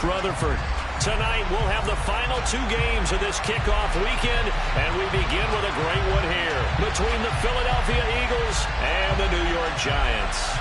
Rutherford. Tonight, we'll have the final 2 games of this kickoff weekend, and we begin with a great one here between the Philadelphia Eagles and the New York Giants.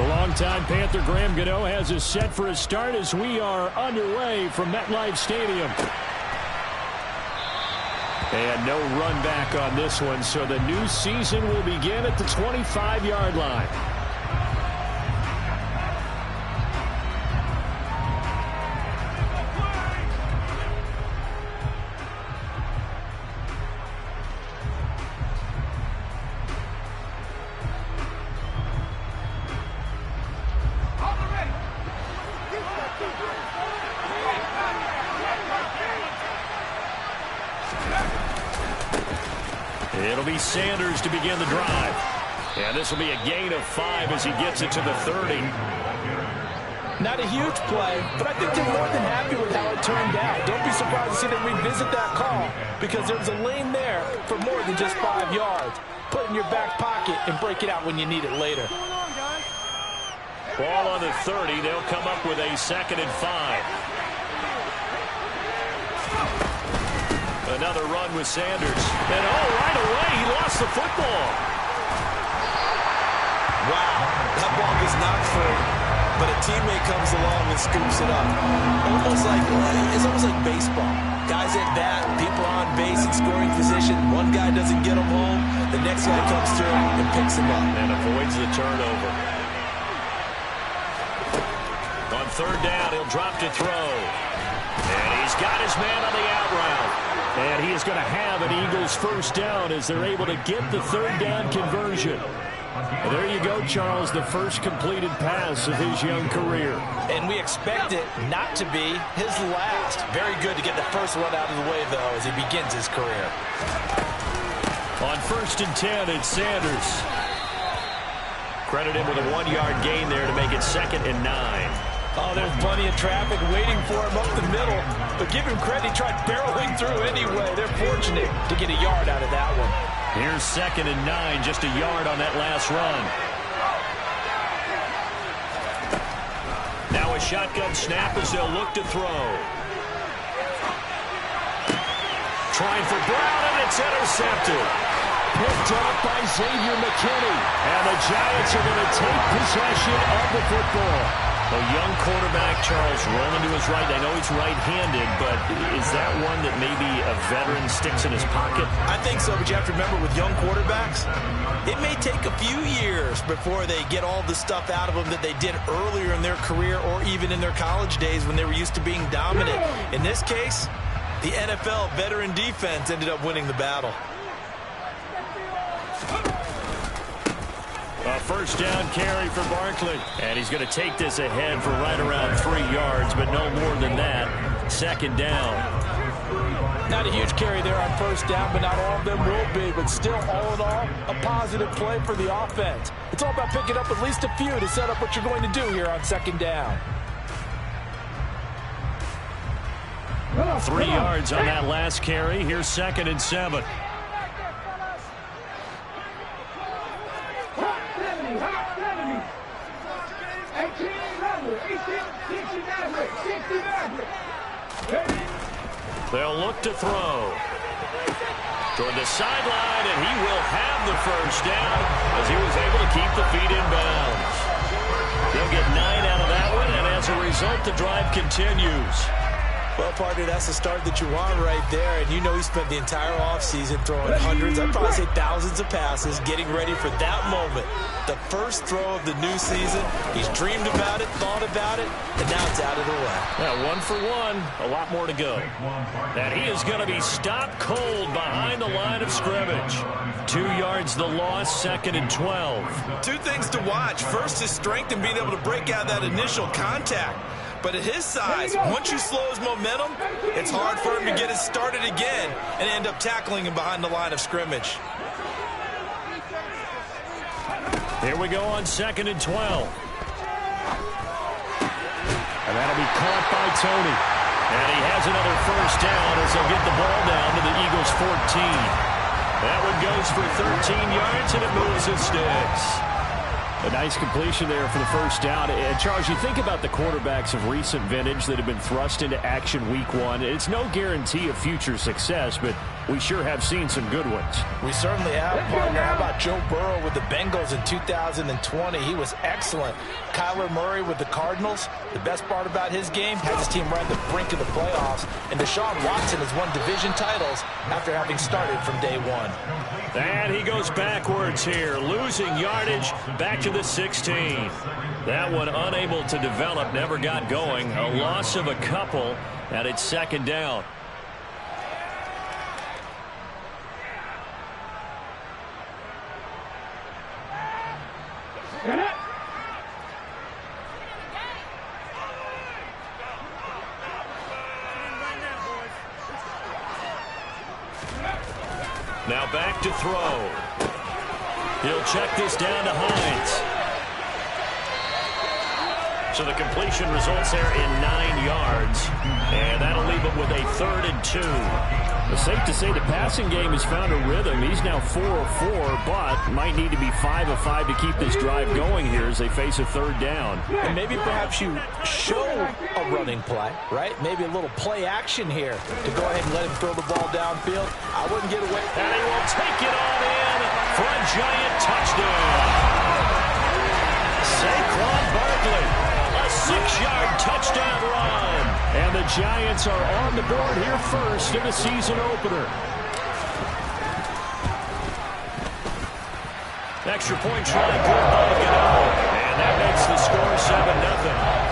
Longtime Panther Graham Gano has us set for a start as we are underway from MetLife Stadium. And no run back on this one, so the new season will begin at the 25-yard line. It'll be Sanders to begin the drive. And this will be a gain of 5 as he gets it to the 30. Not a huge play, but I think they're more than happy with how it turned out. Don't be surprised to see them revisit that call because there's a lane there for more than just 5 yards. Put it in your back pocket and break it out when you need it later. Ball on the 30. They'll come up with a 2nd and 5. Another run with Sanders. And right away, he lost the football. Wow, that ball was not free, but a teammate comes along and scoops it up. It's almost like baseball. Guys at bat, people are on base in scoring position. One guy doesn't get him home, the next guy comes through and picks him up. And avoids the turnover. On 3rd down, he'll drop to throw. And he's got his man on the out route. And he is going to have an Eagles first down as they're able to get the 3rd down conversion. And there you go, Charles, the first completed pass of his young career. And we expect it not to be his last. Very good to get the first one out of the way, though, as he begins his career. On 1st and 10, it's Sanders. Credit him with a 1-yard gain there to make it 2nd and 9. Oh, there's plenty of traffic waiting for him up the middle. But give him credit, he tried barreling through anyway. They're fortunate to get a yard out of that one. Here's 2nd and 9, just a yard on that last run. Now a shotgun snap as they'll look to throw. Trying for Brown, and it's intercepted. Picked up by Xavier McKinney. And the Giants are going to take possession of the football. A young quarterback, Charles, rolling to his right. I know he's right-handed, but is that one that maybe a veteran sticks in his pocket? I think so, but you have to remember with young quarterbacks, it may take a few years before they get all the stuff out of them that they did earlier in their career or even in their college days when they were used to being dominant. In this case, the NFL veteran defense ended up winning the battle. A 1st down carry for Barkley. And he's going to take this ahead for right around 3 yards, but no more than that. 2nd down. Not a huge carry there on 1st down, but not all of them will be. But still, all in all, a positive play for the offense. It's all about picking up at least a few to set up what you're going to do here on 2nd down. 3 yards on that last carry. Here's 2nd and 7. They'll look to throw. Toward the sideline, and he will have the first down as he was able to keep the feet in bounds. They'll get 9 out of that one, and as a result, the drive continues. Well, partner, that's the start that you want right there. And you know he spent the entire offseason throwing hundreds, I'd probably say thousands of passes, getting ready for that moment. The first throw of the new season. He's dreamed about it, thought about it, and now it's out of the way. Yeah, 1 for 1. A lot more to go. And he is going to be stopped cold behind the line of scrimmage. 2 yards the loss, 2nd and 12. 2 things to watch. First, his strength and being able to break out that initial contact. But at his size, once you slow his momentum, it's hard for him to get it started again and end up tackling him behind the line of scrimmage. Here we go on 2nd and 12. And that'll be caught by Tony. And he has another first down as they'll get the ball down to the Eagles' 14. That one goes for 13 yards, and it moves and sticks. A nice completion there for the first down. And Charles, you think about the quarterbacks of recent vintage that have been thrust into action week 1. It's no guarantee of future success, but we sure have seen some good ones. We certainly have, partner. How about Joe Burrow with the Bengals in 2020? He was excellent. Kyler Murray with the Cardinals. The best part about his game, had his team right at the brink of the playoffs. And Deshaun Watson has won division titles after having started from day 1. And he goes backwards here, losing yardage back to the 16. That one unable to develop, never got going. A loss of a couple, and it's 2nd down. Now back to throw. He'll check this down to Hines. So the completion results there in 9 yards. And that'll leave him with a 3rd and 2. It's safe to say the passing game has found a rhythm. He's now 4 of 4, but might need to be 5 of 5 to keep this drive going here as they face a 3rd down. And maybe perhaps you show a running play, right? Maybe a little play action here to go ahead and let him throw the ball downfield. I wouldn't get away. And he will take it on in for a giant touchdown. Saquon Barkley, a 6-yard touchdown run. And the Giants are on the board here first in the season opener. Extra point try, good by Gano. And that makes the score 7-0.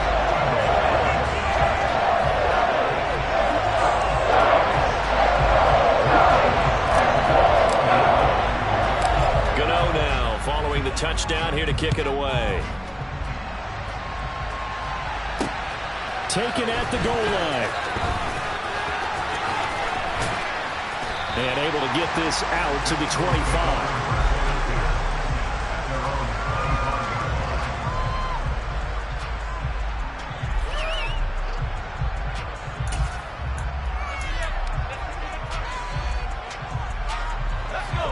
Gano now following the touchdown here to kick it away. Taken at the goal line. And able to get this out to the 25.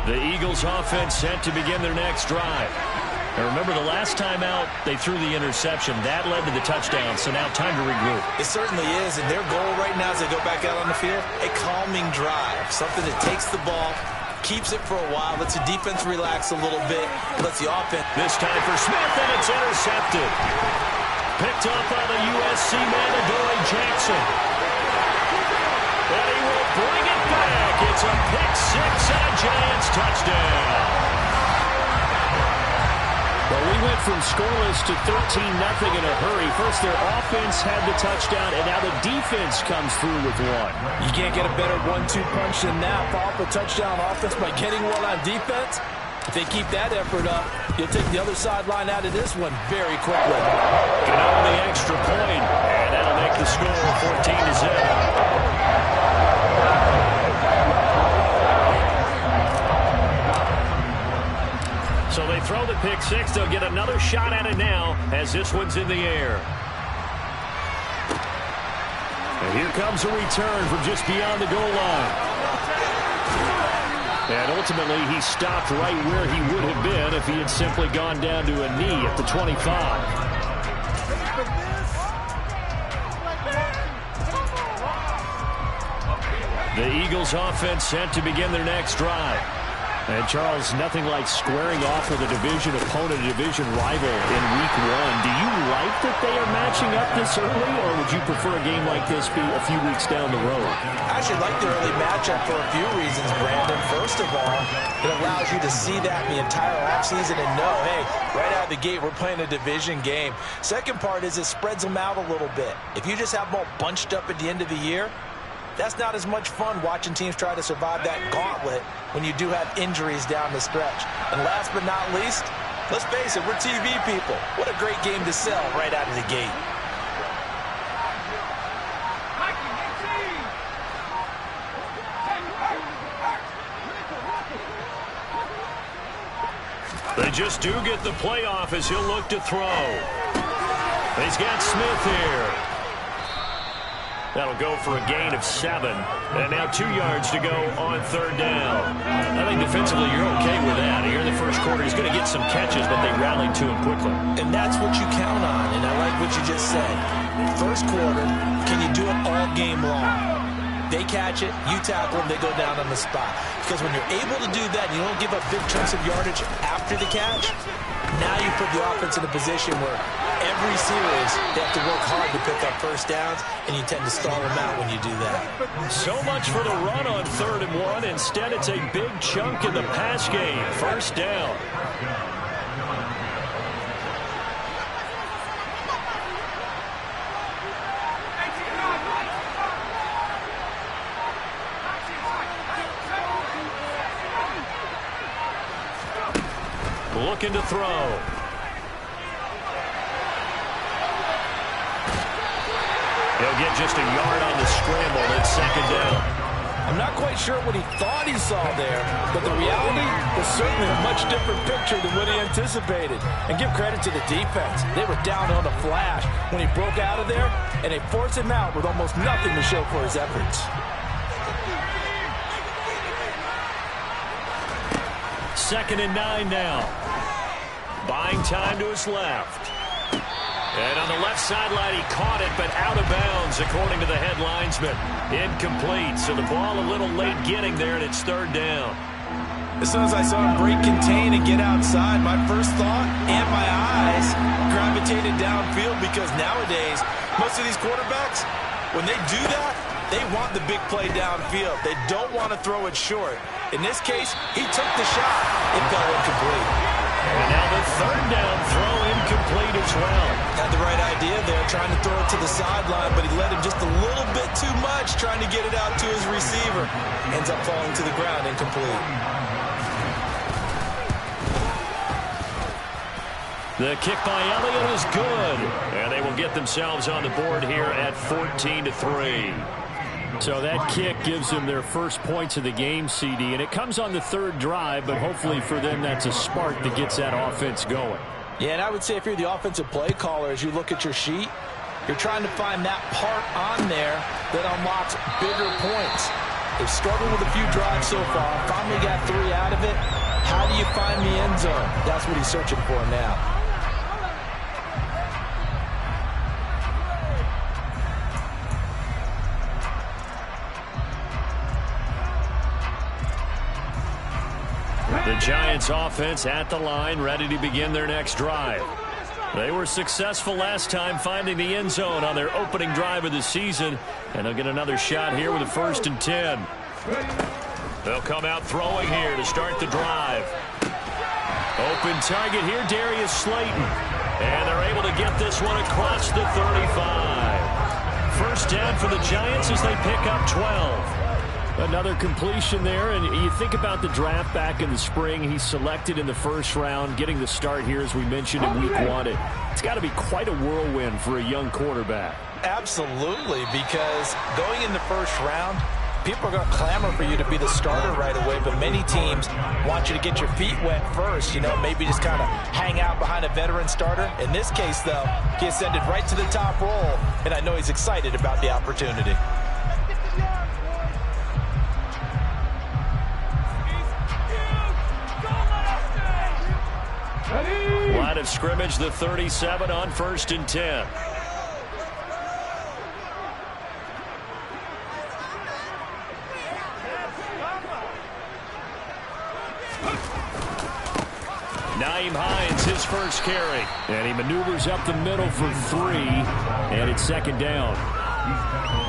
The Eagles offense set to begin their next drive. And remember, the last time out, they threw the interception. That led to the touchdown, so now time to regroup. It certainly is, and their goal right now as they go back out on the field, a calming drive, something that takes the ball, keeps it for a while, lets the defense relax a little bit, lets the offense. This time for Smith, and it's intercepted. Picked up by the USC man, Adoree Jackson. And he will bring it back. It's a pick-6 and a Giants touchdown. Well, we went from scoreless to 13-0 in a hurry. First, their offense had the touchdown, and now the defense comes through with one. You can't get a better 1-2 punch than that. Follow up a touchdown offense by getting one on defense. If they keep that effort up, you'll take the other sideline out of this one very quickly. Get on the extra point, and that'll make the score 14-0. So they throw the pick-6. They'll get another shot at it now as this one's in the air. And here comes a return from just beyond the goal line. And ultimately, he stopped right where he would have been if he had simply gone down to a knee at the 25. The Eagles offense set to begin their next drive. And, Charles, nothing like squaring off with a division opponent, a division rival in Week 1. Do you like that they are matching up this early, or would you prefer a game like this be a few weeks down the road? I actually like the early matchup for a few reasons, Brandon. First of all, it allows you to see that the entire offseason and know, hey, right out of the gate, we're playing a division game. Second part is it spreads them out a little bit. If you just have them all bunched up at the end of the year, that's not as much fun watching teams try to survive that gauntlet when you do have injuries down the stretch. And last but not least, let's face it, we're TV people. What a great game to sell right out of the gate. They just do get the play off as he'll look to throw. He's got Smith here. That'll go for a gain of 7. And now 2 yards to go on 3rd down. I think defensively you're okay with that. Here in the first quarter, he's going to get some catches, but they rallied to him quickly. And that's what you count on, and I like what you just said. First quarter, can you do it all game long? They catch it, you tackle them, they go down on the spot. Because when you're able to do that, and you don't give up big chunks of yardage after the catch, now you put the offense in a position where every series they have to work hard to pick up first downs, and you tend to stall them out when you do that. So much for the run on 3rd and 1. Instead, it's a big chunk in the pass game. First down. Looking to throw. He'll get just a yard on the scramble. It's 2nd down. I'm not quite sure what he thought he saw there, but the reality was certainly a much different picture than what he anticipated. And give credit to the defense. They were down on a flash when he broke out of there, and they forced him out with almost nothing to show for his efforts. 2nd and 9 now. Buying time to his left. And on the left sideline, he caught it, but out of bounds, according to the head linesman. Incomplete, so the ball a little late getting there, and it's 3rd down. As soon as I saw him break contain and get outside, my first thought and my eyes gravitated downfield, because nowadays, most of these quarterbacks, when they do that, they want the big play downfield. They don't want to throw it short. In this case, he took the shot. It fell incomplete. And now the 3rd down throw incomplete as well. Had the right idea there, trying to throw it to the sideline, but he led him just a little bit too much, trying to get it out to his receiver. Ends up falling to the ground, incomplete. The kick by Elliott is good. And they will get themselves on the board here at 14-3. So that kick gives them their first points of the game, CD, and it comes on the 3rd drive, but hopefully for them that's a spark that gets that offense going. Yeah, and I would say if you're the offensive play caller, as you look at your sheet, you're trying to find that part on there that unlocks bigger points. They've struggled with a few drives so far, finally got 3 out of it. How do you find the end zone? That's what he's searching for now. The Giants offense at the line, ready to begin their next drive. They were successful last time finding the end zone on their opening drive of the season, and they'll get another shot here with a 1st and 10. They'll come out throwing here to start the drive. Open target here, Darius Slayton. And they're able to get this one across the 35. First down for the Giants as they pick up 12. Another completion there, and you think about the draft back in the spring. He's selected in the 1st round, getting the start here, as we mentioned, in week 1. It's got to be quite a whirlwind for a young quarterback. Absolutely, because going in the 1st round, people are going to clamor for you to be the starter right away, but many teams want you to get your feet wet first, you know, maybe just kind of hang out behind a veteran starter. In this case, though, he ascended right to the top role, and I know he's excited about the opportunity. Line of scrimmage, the 37 on 1st and 10. Nyheim Hines, his first carry. And he maneuvers up the middle for 3, and it's 2nd down.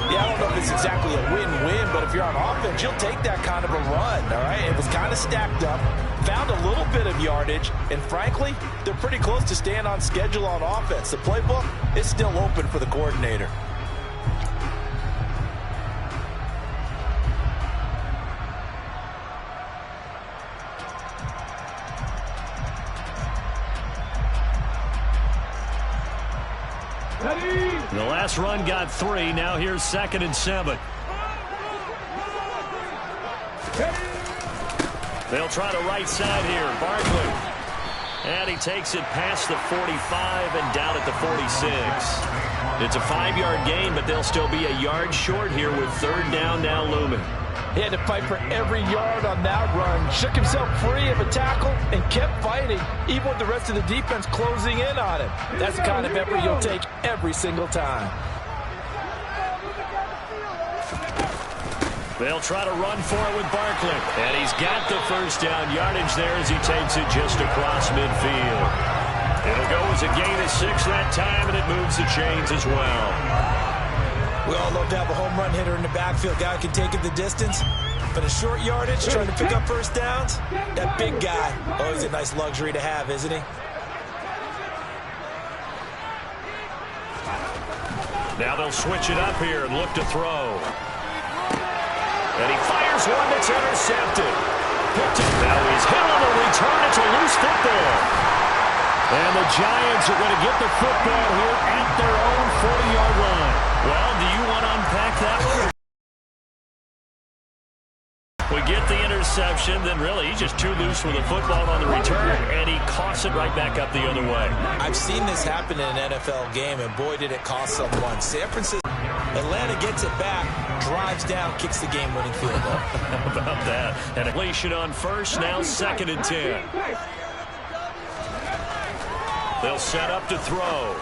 Yeah, I don't know if it's exactly a win-win, but if you're on offense, you'll take that kind of a run, all right? It was kind of stacked up, found a little bit of yardage, and frankly, they're pretty close to staying on schedule on offense. The playbook is still open for the coordinator. The last run got 3. Now here's 2nd and 7. They'll try the right side here. Barkley. And he takes it past the 45 and down at the 46. It's a 5-yard gain, but they'll still be a yard short here with third down now looming. He had to fight for every yard on that run. Shook himself free of a tackle and kept fighting, even with the rest of the defense closing in on him. That's the kind of effort you'll take every single time. They'll try to run for it with Barkley. And he's got the first down yardage there as he takes it just across midfield. It'll go as a gain of 6 that time, and it moves the chains as well. We all love to have a home run hitter in the backfield. Guy can take it the distance. But a short yardage, trying to pick up first downs, that big guy, always a nice luxury to have, isn't he? Now they'll switch it up here and look to throw. And he fires one that's intercepted. Now he's hit on the return. It's a loose football. And the Giants are going to get the football here at their own 40-yard line. Well, do you want to unpack that one? We get the interception, then really he's just too loose with the football on the return, and he coughs it right back up the other way. I've seen this happen in an NFL game, and boy, did it cost someone. San Francisco, Atlanta gets it back, drives down, kicks the game-winning field goal. How about that? And completion on first, now 2nd and 10. They'll set up to throw.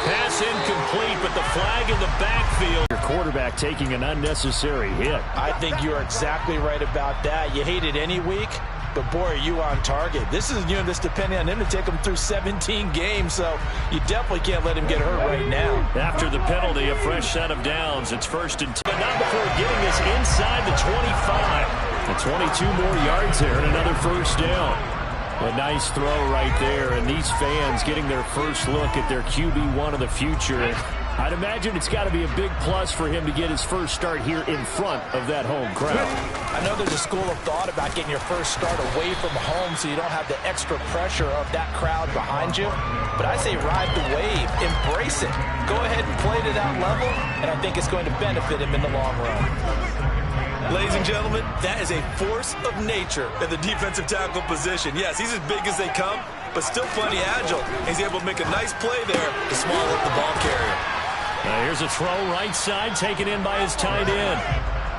Pass incomplete, but the flag in the backfield. Your quarterback taking an unnecessary hit. I think you're exactly right about that. You hate it any week, but boy, are you on target. This is a unit that's depending on him to take him through 17 games, so you definitely can't let him get hurt right now. After the penalty, a fresh set of downs. It's 1st and 10, but not before getting this inside the 25. And 22 more yards there and another first down. A nice throw right there, and these fans getting their first look at their QB1 of the future. I'd imagine it's got to be a big plus for him to get his first start here in front of that home crowd. I know there's a school of thought about getting your first start away from home so you don't have the extra pressure of that crowd behind you. But I say ride the wave, embrace it. Go ahead and play to that level, and I think it's going to benefit him in the long run. Ladies and gentlemen, that is a force of nature in the defensive tackle position. Yes, he's as big as they come, but still plenty agile. He's able to make a nice play there to small up the ball carrier. Now here's a throw right side, taken in by his tight end.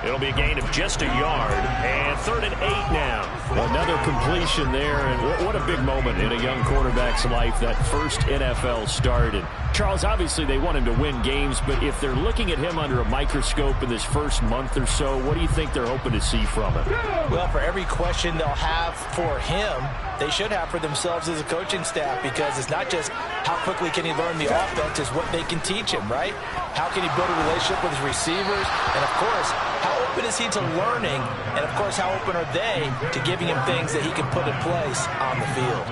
It'll be a gain of just a yard, and 3rd and 8 now. Another completion there, and what a big moment in a young quarterback's life, that first NFL start. And Charles, obviously they want him to win games, but if they're looking at him under a microscope in this first month or so, what do you think they're hoping to see from him? Well, for every question they'll have for him, they should have for themselves as a coaching staff, because it's not just how quickly can he learn the offense, it's what they can teach him, right? How can he build a relationship with his receivers? And, of course, how open is he to learning? And, of course, how open are they to giving him things that he can put in place on the field?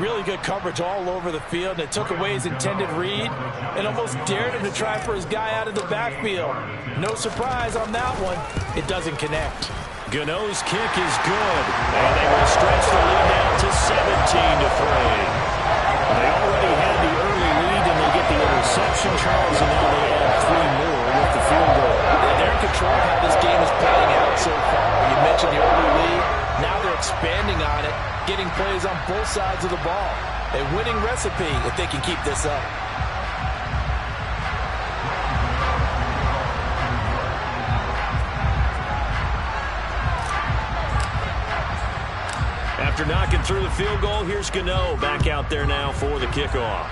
Really good coverage all over the field, and it took away his intended read and almost dared him to try for his guy out of the backfield. No surprise on that one. It doesn't connect. Gano's kick is good, and they will stretch the lead out to 17-3. They already had the early lead, and they get the interception, Charles, and now they add 3 more with the field goal. They're in control of how this game is playing out so far. You mentioned the early lead. Now they're expanding on it, getting plays on both sides of the ball. A winning recipe if they can keep this up. After knocking through the field goal, here's Gano back out there now for the kickoff.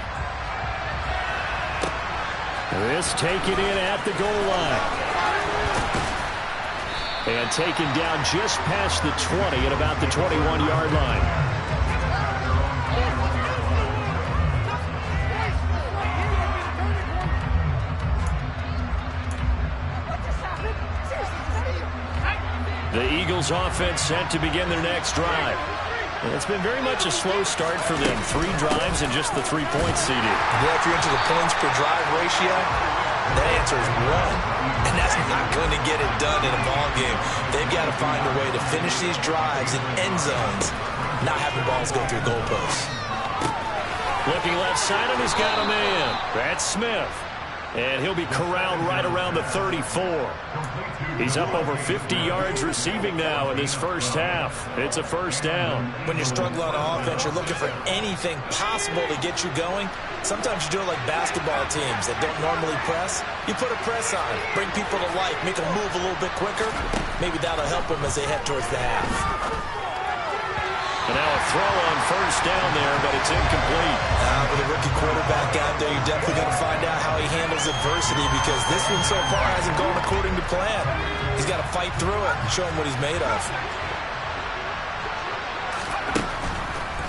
This taken in at the goal line. And taken down just past the 20 at about the 21-yard line. The Eagles offense set to begin their next drive. It's been very much a slow start for them. 3 drives and just the 3 points seeded. Well, if you're into the points per drive ratio, the answer is 1. And that's not going to get it done in a ball game. They've got to find a way to finish these drives in end zones, not having balls go through goalposts. Looking left side, and he's got a man. That's Smith. And he'll be corralled right around the 34. He's up over 50 yards receiving now in this first half. It's a first down. When you're struggling on offense, you're looking for anything possible to get you going. Sometimes you do it like basketball teams that don't normally press. You put a press on, bring people to life, make them move a little bit quicker. Maybe that'll help them as they head towards the half. And now a throw on first down there, but it's incomplete. With a rookie quarterback out there, you're definitely going to find out how he handles adversity, because this one so far hasn't gone according to plan. He's got to fight through it and show him what he's made of.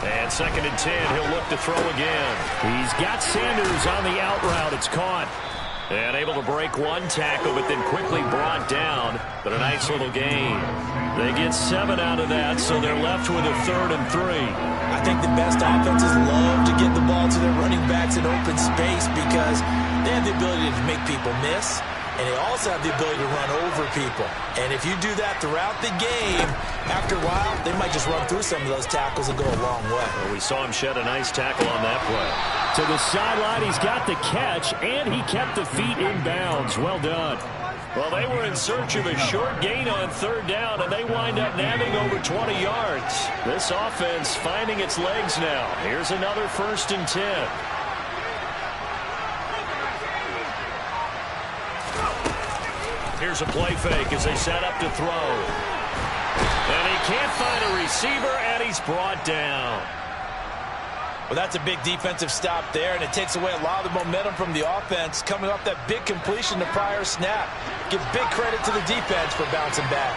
And 2nd and 10, he'll look to throw again. He's got Sanders on the out route. It's caught. And able to break one tackle, but then quickly brought down. But a nice little gain. They get 7 out of that, so they're left with a 3rd and 3. I think the best offenses love to get the ball to their running backs in open space, because they have the ability to make people miss, and they also have the ability to run over people. And if you do that throughout the game, after a while, they might just run through some of those tackles and go a long way. Well, we saw him shed a nice tackle on that play. To the sideline, he's got the catch, and he kept the feet in bounds. Well done. Well, they were in search of a short gain on 3rd down, and they wind up nabbing over 20 yards. This offense finding its legs now. Here's another 1st and 10. Here's a play fake as they set up to throw. And he can't find a receiver, and he's brought down. Well, that's a big defensive stop there, and it takes away a lot of the momentum from the offense coming off that big completion the prior snap. Give big credit to the defense for bouncing back.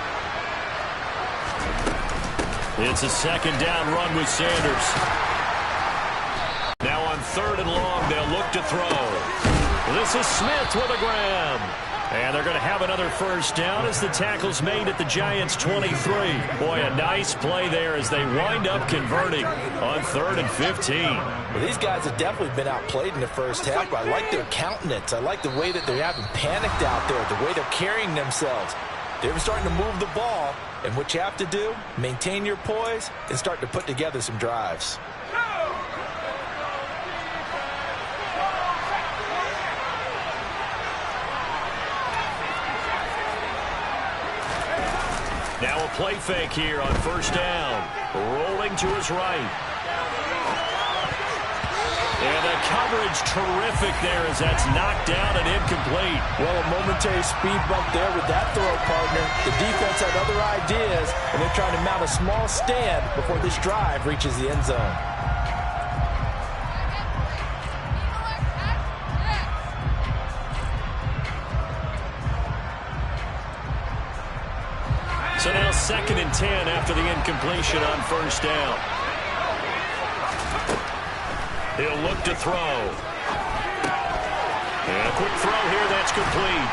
It's a 2nd down run with Sanders. Now on 3rd and long, they'll look to throw. This is Smith with a grab. And they're going to have another 1st down as the tackle's made at the Giants' 23. Boy, a nice play there as they wind up converting on 3rd and 15. Well, these guys have definitely been outplayed in the first half, but I like their countenance. I like the way that they haven't panicked out there, the way they're carrying themselves. They're starting to move the ball, and what you have to do, maintain your poise and start to put together some drives. Now a play fake here on 1st down. Rolling to his right. And the coverage terrific there as that's knocked down and incomplete. Well, a momentary speed bump there with that throw, partner. The defense had other ideas, and they're trying to mount a small stand before this drive reaches the end zone. So now 2nd and 10 after the incompletion on 1st down. He'll look to throw. And a quick throw here, that's complete.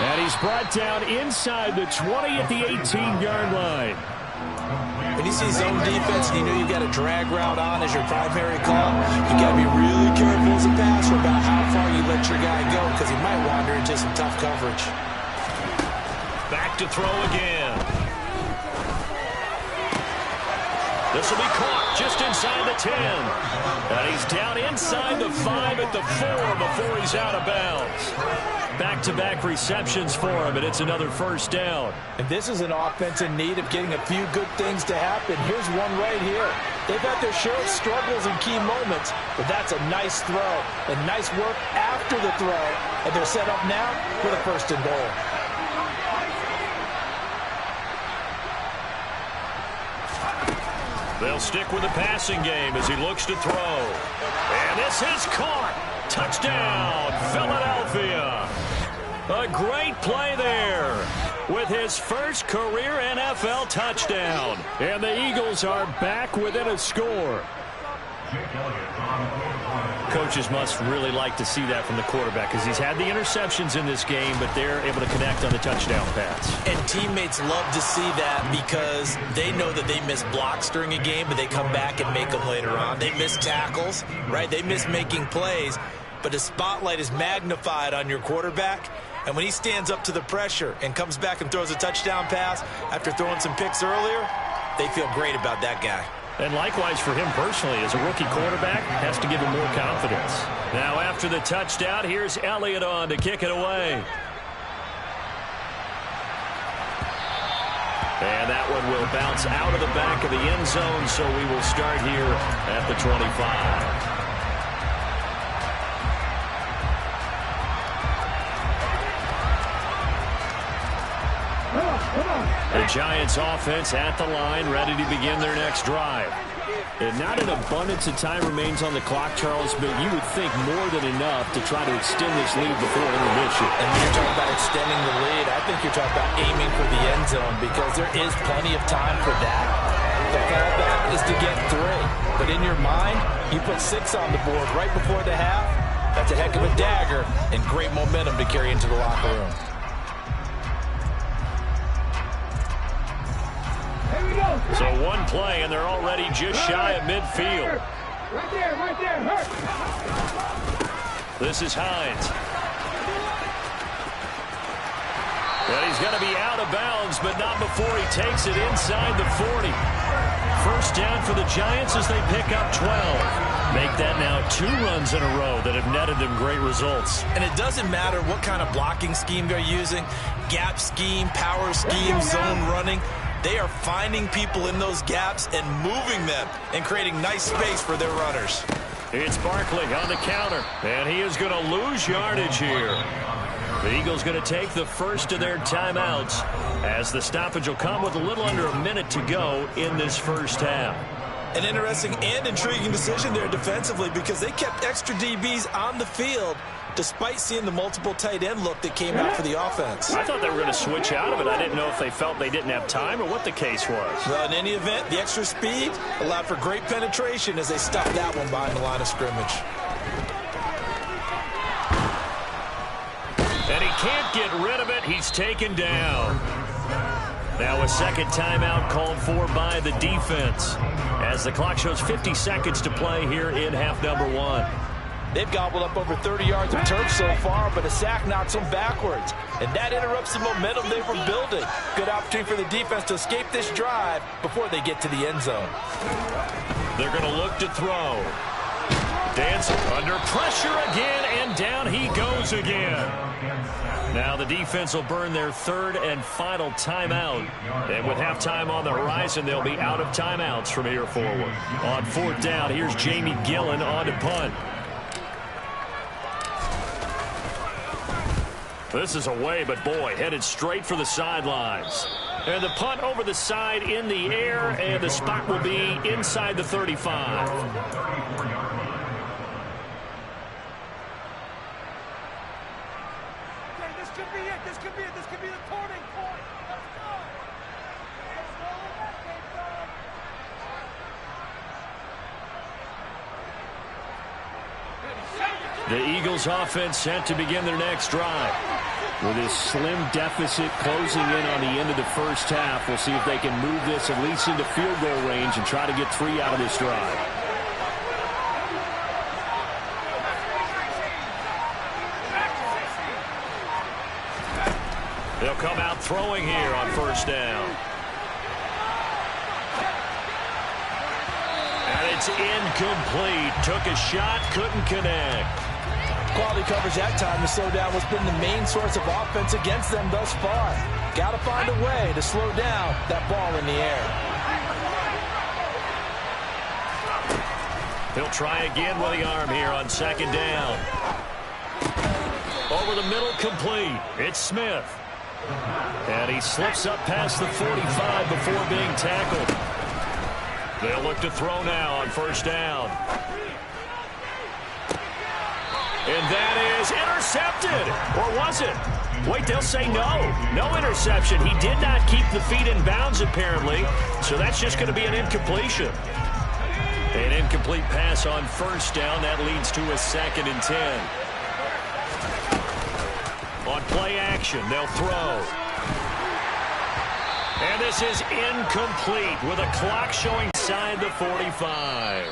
And he's brought down inside the 20 at the 18-yard line. When you see zone defense and you know you've got a drag route on as your primary call, you got to be really careful as a passer about how far you let your guy go, because he might wander into some tough coverage. Back to throw again. This will be caught just inside the 10. And he's down inside the 5 at the 4 before he's out of bounds. Back-to-back receptions for him, and it's another 1st down. And this is an offense in need of getting a few good things to happen. Here's one right here. They've had their share of struggles in key moments, but that's a nice throw. And nice work after the throw. And they're set up now with a 1st and goal. They'll stick with the passing game as he looks to throw. And this is caught. Touchdown, Philadelphia. A great play there with his first career NFL touchdown. And the Eagles are back within a score. Coaches must really like to see that from the quarterback because he's had the interceptions in this game, but they're able to connect on the touchdown pass. And teammates love to see that because they know that they miss blocks during a game, but they come back and make them later on. They miss tackles, right? They miss making plays, but the spotlight is magnified on your quarterback. And when he stands up to the pressure and comes back and throws a touchdown pass after throwing some picks earlier, they feel great about that guy. And likewise for him personally, as a rookie quarterback, has to give him more confidence. Now after the touchdown, here's Elliott on to kick it away. And that one will bounce out of the back of the end zone, so we will start here at the 25. The Giants offense at the line, ready to begin their next drive. And not an abundance of time remains on the clock, Charles, but you would think more than enough to try to extend this lead before intermission. And when you're talking about extending the lead, I think you're talking about aiming for the end zone because there is plenty of time for that. The fallback is to get 3. But in your mind, you put 6 on the board right before the half. That's a heck of a dagger and great momentum to carry into the locker room. So one play, and they're already just shy of midfield. Right there, hurt. This is Hines. And he's going to be out of bounds, but not before he takes it inside the 40. First down for the Giants as they pick up 12. Make that now 2 runs in a row that have netted them great results. And it doesn't matter what kind of blocking scheme they're using, gap scheme, power scheme, zone running. They are finding people in those gaps and moving them and creating nice space for their runners. It's Barkley on the counter, and he is going to lose yardage here. The Eagles going to take the first of their timeouts as the stoppage will come with a little under a minute to go in this first half. An interesting and intriguing decision there defensively because they kept extra DBs on the field despite seeing the multiple tight end look that came out for the offense. I thought they were going to switch out of it. I didn't know if they felt they didn't have time or what the case was. Well, in any event, the extra speed allowed for great penetration as they stopped that one behind the line of scrimmage. And he can't get rid of it. He's taken down. Now a second timeout called for by the defense as the clock shows 50 seconds to play here in half number 1. They've gobbled up over 30 yards of turf so far, but a sack knocks them backwards. And that interrupts the momentum they were building. Good opportunity for the defense to escape this drive before they get to the end zone. They're going to look to throw. Dancing under pressure again, and down he goes again. Now the defense will burn their 3rd and final timeout. And with halftime on the horizon, they'll be out of timeouts from here forward. On 4th down, here's Jamie Gillen on to punt. This is away, but boy, headed straight for the sidelines. And the punt over the side in the air, and the spot will be inside the 35. This could be it. This could be the turning point. Let's go. The Eagles offense set to begin their next drive. With this slim deficit closing in on the end of the first half, we'll see if they can move this at least into field goal range and try to get 3 out of this drive. They'll come out throwing here on first down. And it's incomplete. Took a shot, couldn't connect. Quality coverage that time to slow down what's been the main source of offense against them thus far. Got to find a way to slow down that ball in the air. He'll try again with the arm here on second down. Over the middle, complete. It's Smith. And he slips up past the 45 before being tackled. They'll look to throw now on first down. And that is intercepted. Or was it? Wait, they'll say no. No interception. He did not keep the feet in bounds, apparently. So that's just going to be an incompletion. An incomplete pass on first down. That leads to a 2nd and 10. On play action, they'll throw. And this is incomplete with a clock showing inside the 45.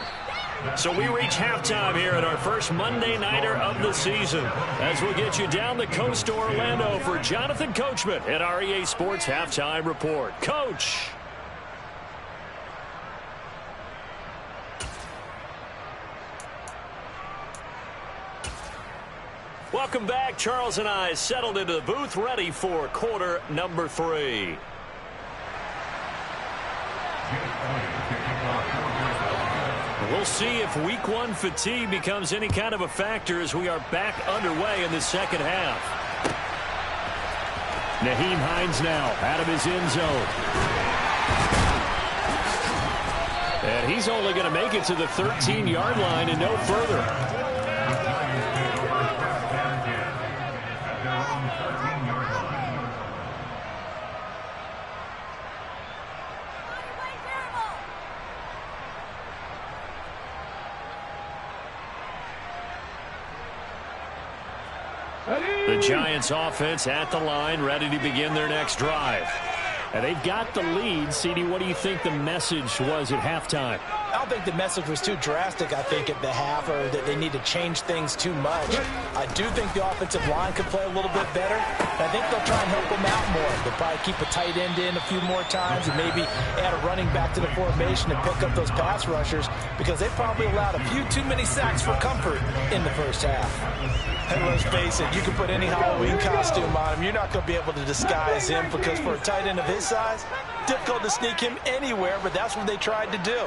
So we reach halftime here at our first Monday Nighter of the season as we'll get you down the coast to Orlando for Jonathan Coachman at our EA Sports Halftime Report. Coach. Welcome back. Charles and I settled into the booth, ready for quarter number 3. We'll see if week 1 fatigue becomes any kind of a factor as we are back underway in the second half. Nyheim Hines now out of his end zone. And he's only going to make it to the 13-yard line and no further. The Giants offense at the line, ready to begin their next drive. And they've got the lead. CD, what do you think the message was at halftime? I don't think the message was too drastic, I think, at the half, or that they need to change things too much. I do think the offensive line could play a little bit better. I think they'll try and help them out more. They'll probably keep a tight end in a few more times and maybe add a running back to the formation and pick up those pass rushers, because they probably allowed a few too many sacks for comfort in the first half. And let's face it, you can put any Halloween costume on him. You're not going to be able to disguise him, because for a tight end of his size, difficult to sneak him anywhere, but that's what they tried to do.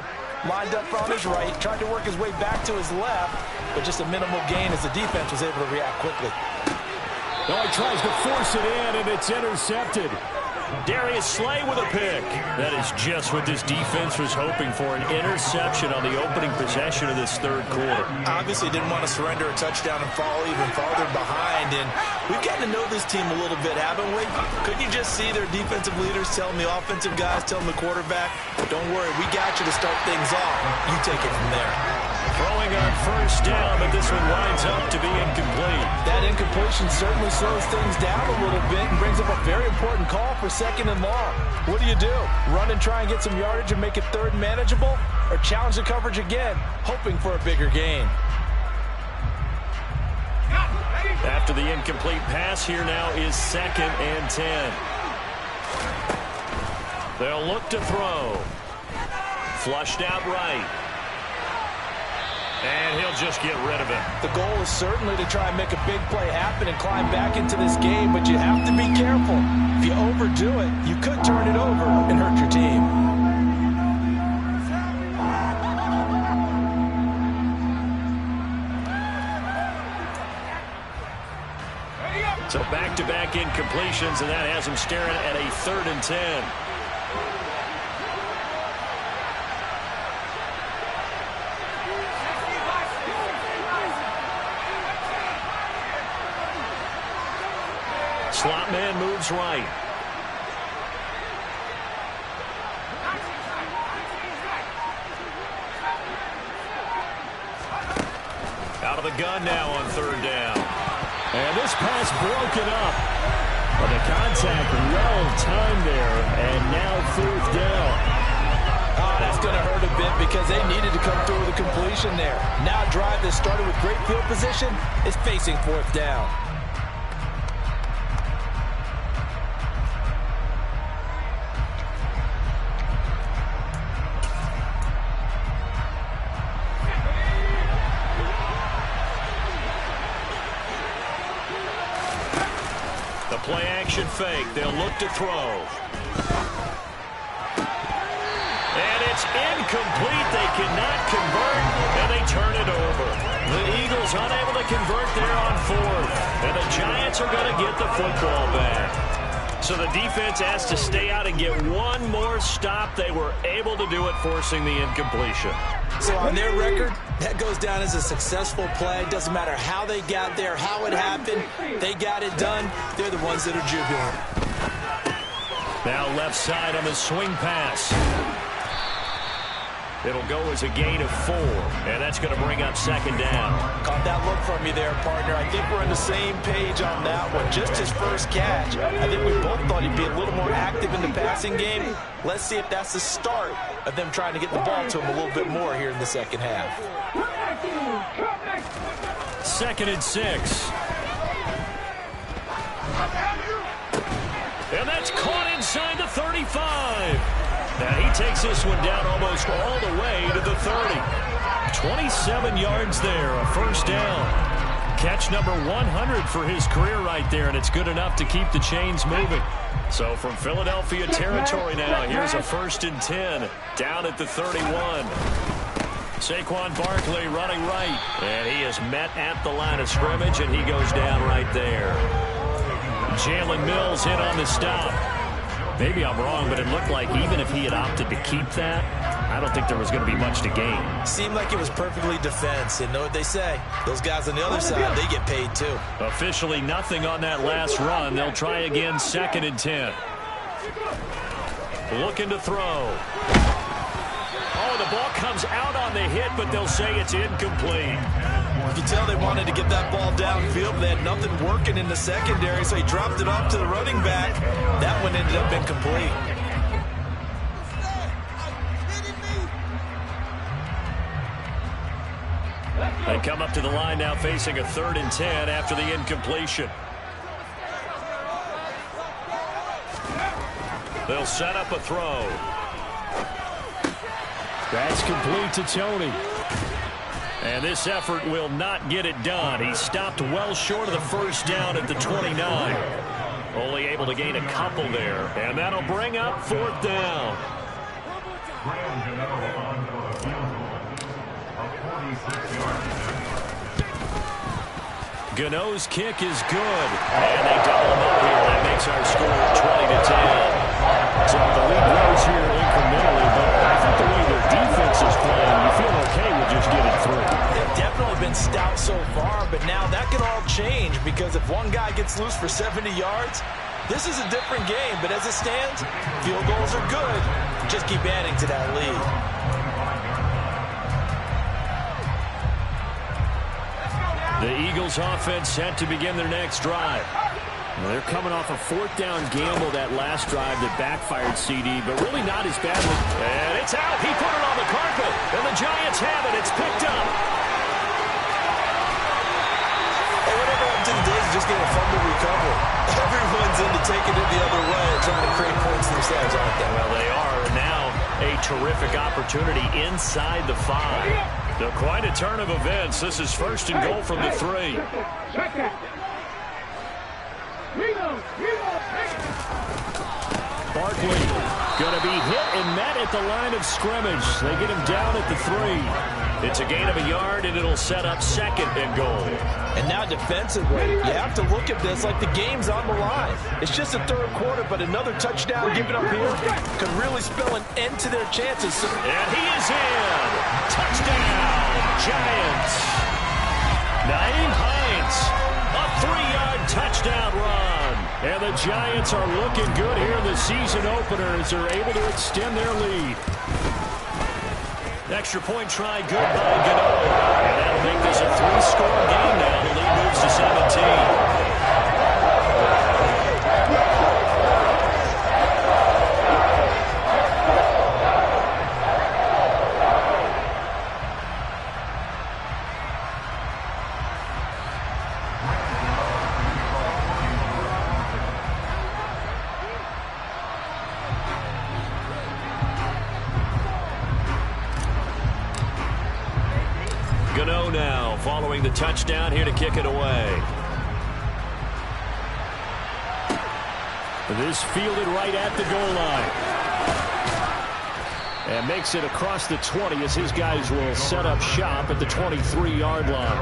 Lined up on his right, tried to work his way back to his left, but just a minimal gain as the defense was able to react quickly. Oh, he tries to force it in, and it's intercepted. Darius Slay with a pick. That is just what this defense was hoping for, an interception on the opening possession of this third quarter. Obviously didn't want to surrender a touchdown and fall even farther behind, and we've gotten to know this team a little bit, haven't we? Couldn't you just see their defensive leaders telling the offensive guys, telling the quarterback, don't worry, we got you to start things off. You take it from there. Throwing on first down, but this one winds up to be incomplete. That incompletion certainly slows things down a little bit and brings up a very important call for 2nd and long. What do? Run and try and get some yardage and make it third manageable, or challenge the coverage again, hoping for a bigger gain? After the incomplete pass, here now is 2nd and 10. They'll look to throw. Flushed out right. And he'll just get rid of it. The goal is certainly to try and make a big play happen and climb back into this game, but you have to be careful. If you overdo it, you could turn it over and hurt your team. So back-to-back incompletions, and that has him staring at a 3rd and 10. Slot man moves right. Out of the gun now on 3rd down. And this pass broken up. But the contact well timed there, and now 4th down. Oh, that's going to hurt a bit because they needed to come through with a completion there. Now a drive that started with great field position is facing 4th down. Play-action fake. They'll look to throw. And it's incomplete. They cannot convert, and they turn it over. The Eagles unable to convert there on 4th, and the Giants are going to get the football back. So the defense has to stay out and get one more stop. They were able to do it, forcing the incompletion. So on their record, that goes down as a successful play. Doesn't matter how they got there, how it happened. They got it done. They're the ones that are jubilant. Now left side on the swing pass. It'll go as a gain of 4, and that's going to bring up 2nd down. Caught that look from you there, partner. I think we're on the same page on that one. Just his first catch. I think we both thought he'd be a little more active in the passing game. Let's see if that's the start of them trying to get the ball to him a little bit more here in the second half. 2nd and 6. And that's caught inside the 35. Now he takes this one down almost all the way to the 30. 27 yards there, a 1st down. Catch number 100 for his career right there, and it's good enough to keep the chains moving. So from Philadelphia territory now, here's a 1st and 10 down at the 31. Saquon Barkley running right, and he is met at the line of scrimmage, and he goes down right there. Jalen Mills in on the stop. Maybe I'm wrong, but it looked like even if he had opted to keep that, I don't think there was going to be much to gain. Seemed like it was perfectly defense. And know what they say? Those guys on the other side, they get paid too. Officially nothing on that last run. They'll try again 2nd and 10. Looking to throw. Oh, the ball comes out on the hit, but they'll say it's incomplete. You can tell they wanted to get that ball downfield. They had nothing working in the secondary, so he dropped it off to the running back. That one ended up incomplete. They come up to the line now facing a 3rd and 10 after the incompletion. They'll set up a throw. That's complete to Tony. And this effort will not get it done. He stopped well short of the 1st down at the 29. Only able to gain a couple there. And that'll bring up 4th down. Gano's kick is good. And they double him up here. That makes our score 20-10. So the lead grows here incrementally, but I think the way their defense is playing, you feel okay with just getting through. They've definitely been stout so far, but now that can all change because if one guy gets loose for 70 yards, this is a different game. But as it stands, field goals are good. Just keep adding to that lead. The Eagles offense set to begin their next drive. Well, they're coming off a 4th down gamble that last drive that backfired CD, but really not as badly. And it's out. He put it on the carpet, and the Giants have it. It's picked up. Hey, whatever happened to the days of just getting a fumble recovery? Everyone's into taking it the other way and trying to create points themselves, aren't they? Well, they are. And now a terrific opportunity inside the 5. So quite a turn of events. This is 1st and goal from the 3. Barkley going to be hit and met at the line of scrimmage. They get him down at the 3. It's a gain of a yard, and it'll set up 2nd and goal. And now defensively, you have to look at this like the game's on the line. It's just a 3rd quarter, but another touchdown given up here could really spell an end to their chances. And he is in. Touchdown, Giants. Nyheim Hines, a 3-yard touchdown run. And the Giants are looking good here in the season opener as they're able to extend their lead. Extra point try good by Gano. And that'll make this a 3-score game now. The lead moves to 17. Gano now following the touchdown here to kick it away. This fielded right at the goal line. And makes it across the 20 as his guys will set up shop at the 23-yard line.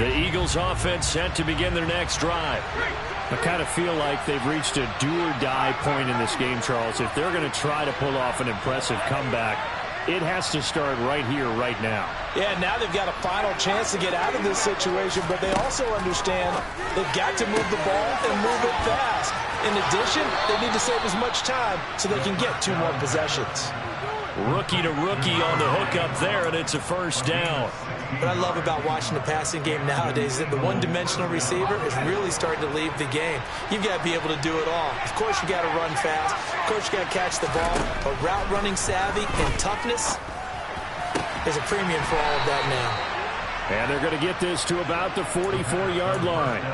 The Eagles offense set to begin their next drive. I kind of feel like they've reached a do-or-die point in this game, Charles. If they're going to try to pull off an impressive comeback, it has to start right here, right now. Yeah, now they've got a final chance to get out of this situation, but they also understand they've got to move the ball and move it fast. In addition, they need to save as much time so they can get 2 more possessions. Rookie to rookie on the hook up there, and it's a 1st down. What I love about watching the passing game nowadays is that the one-dimensional receiver is really starting to leave the game. You've got to be able to do it all. Of course, you got to run fast. Of course, you got to catch the ball. But route running savvy and toughness is a premium for all of that now. And they're going to get this to about the 44-yard line.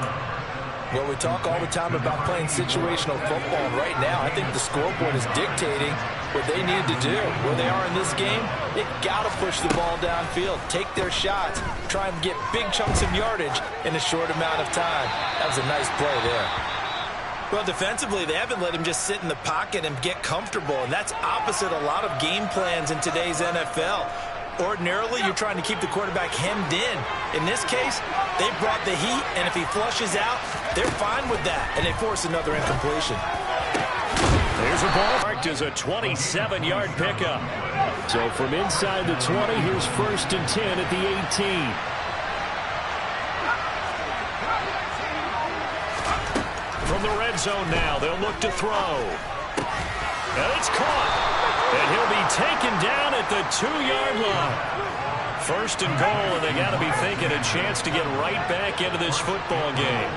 Well, we talk all the time about playing situational football, and right now I think the scoreboard is dictating what they need to do. Where they are in this game, they've got to push the ball downfield, take their shots, try and get big chunks of yardage in a short amount of time. That was a nice play there. Well, defensively, they haven't let him just sit in the pocket and get comfortable, and that's opposite a lot of game plans in today's NFL. Ordinarily, you're trying to keep the quarterback hemmed in. In this case, they brought the heat, and if he flushes out, they're fine with that, and they force another incompletion. There's a ball marked as a 27-yard pickup. So from inside the 20, here's 1st and 10 at the 18. From the red zone now, they'll look to throw. And it's caught. And he'll be taken down at the 2-yard line. 1st and goal, and they got to be thinking a chance to get right back into this football game.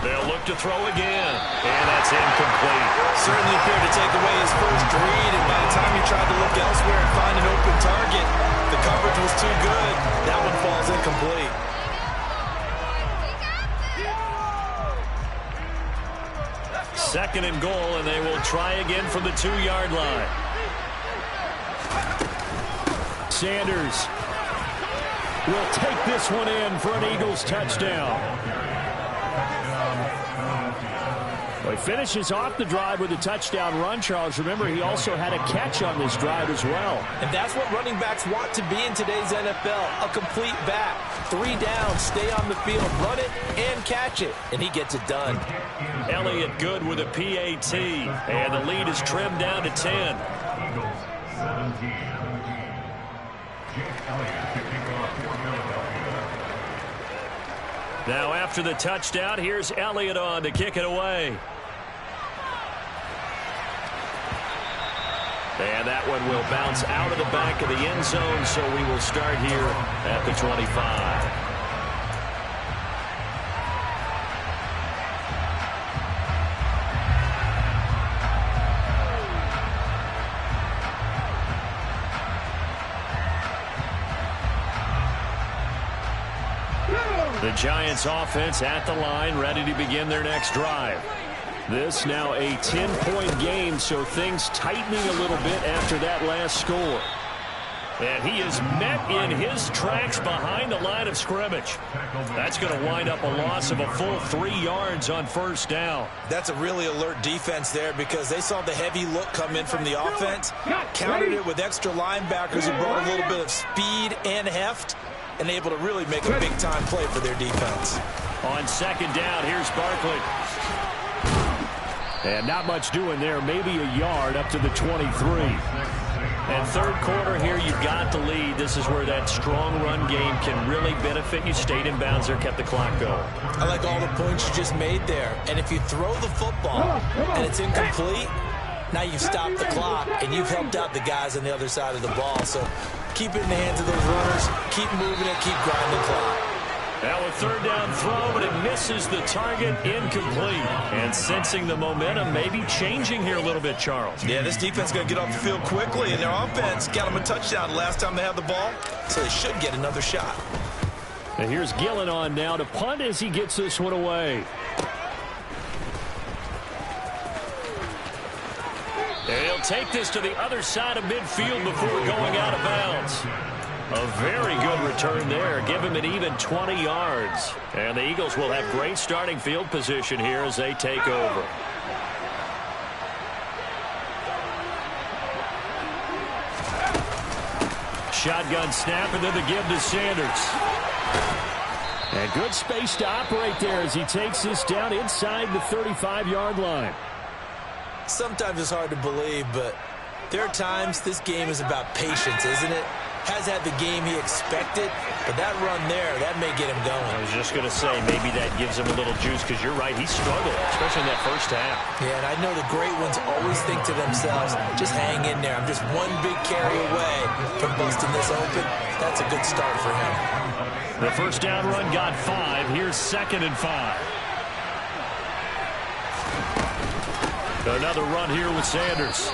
They'll look to throw again, and that's incomplete. Certainly appeared to take away his first read, and by the time he tried to look elsewhere and find an open target, the coverage was too good. That one falls incomplete. Second and goal, and they will try again from the 2-yard line. Sanders will take this one in for an Eagles touchdown. Well, he finishes off the drive with a touchdown run, Charles. Remember, he also had a catch on this drive as well. And that's what running backs want to be in today's NFL, a complete back. 3 down, stay on the field, run it, and catch it. And he gets it done. Elliott good with a PAT, and the lead is trimmed down to 10. Now after the touchdown, here's Elliott on to kick it away. And that one will bounce out of the back of the end zone, so we will start here at the 25. The Giants offense at the line, ready to begin their next drive. This now a 10-point game, so things tightening a little bit after that last score. And he is met in his tracks behind the line of scrimmage. That's going to wind up a loss of a full 3 yards on 1st down. That's a really alert defense there because they saw the heavy look come in from the offense, countered it with extra linebackers who brought a little bit of speed and heft, and able to really make a big-time play for their defense. On 2nd down, here's Barkley. And not much doing there, maybe a yard up to the 23. And 3rd quarter here, you've got the lead. This is where that strong run game can really benefit you. Stayed in bounds there, kept the clock going. I like all the points you just made there. And if you throw the football and it's incomplete, now you've stopped the clock and you've helped out the guys on the other side of the ball. So keep it in the hands of those runners, keep moving it, keep grinding the clock. Now a 3rd down throw, but it misses the target, incomplete. And sensing the momentum, maybe changing here a little bit, Charles. Yeah, this defense is going to get off the field quickly, and their offense got them a touchdown last time they had the ball, so they should get another shot. And here's Gillen on now to punt as he gets this one away. And he'll take this to the other side of midfield before going out of bounds. A very good return there. Give him an even 20 yards. And the Eagles will have great starting field position here as they take over. Shotgun snap, and then the give to Sanders. And good space to operate there as he takes this down inside the 35-yard line. Sometimes it's hard to believe, but there are times this game is about patience, isn't it? Has had the game he expected, but that run there, that may get him going. I was just going to say, maybe that gives him a little juice, because you're right, he struggled, especially in that first half. Yeah, and I know the great ones always think to themselves, just hang in there. I'm just one big carry away from busting this open. That's a good start for him. The 1st down run got 5. Here's 2nd and 5. Another run here with Sanders.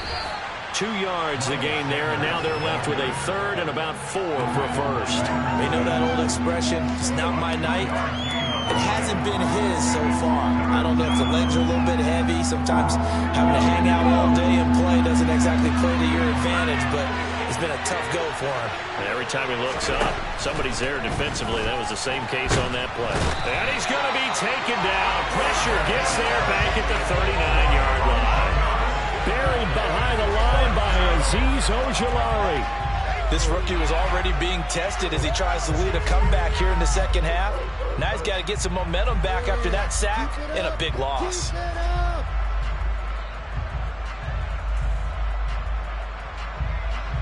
2 yards the gain there, and now they're left left with a third and about 4 for a first. You know that old expression, it's not my night? It hasn't been his so far. I don't know if the legs are a little bit heavy. Sometimes having to hang out all day and play doesn't exactly play to your advantage, but it's been a tough go for him. And every time he looks up, somebody's there defensively. That was the same case on that play. And he's going to be taken down. Pressure gets there back at the 39-yard line. Buried behind the line by Azeez Ojulari. This rookie was already being tested as he tries to lead a comeback here in the second half. Now he's got to get some momentum back after that sack and a big loss.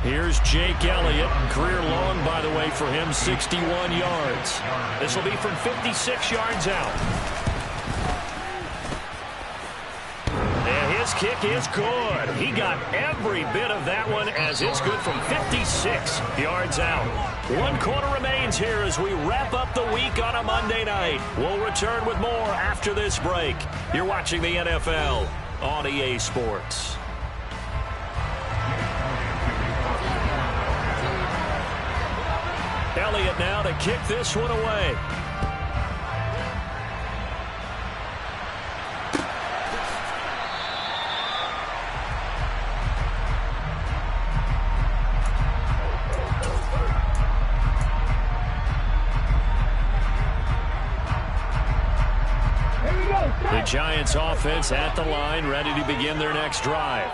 Here's Jake Elliott. Career long, by the way, for him, 61 yards. This will be from 56 yards out. And his kick is good. He got every bit of that one as it's good from 56 yards out. 1 quarter remains here as we wrap up the week on a Monday night. We'll return with more after this break. You're watching the NFL on EA Sports. Elliott now to kick this one away. The Giants offense at the line, ready to begin their next drive.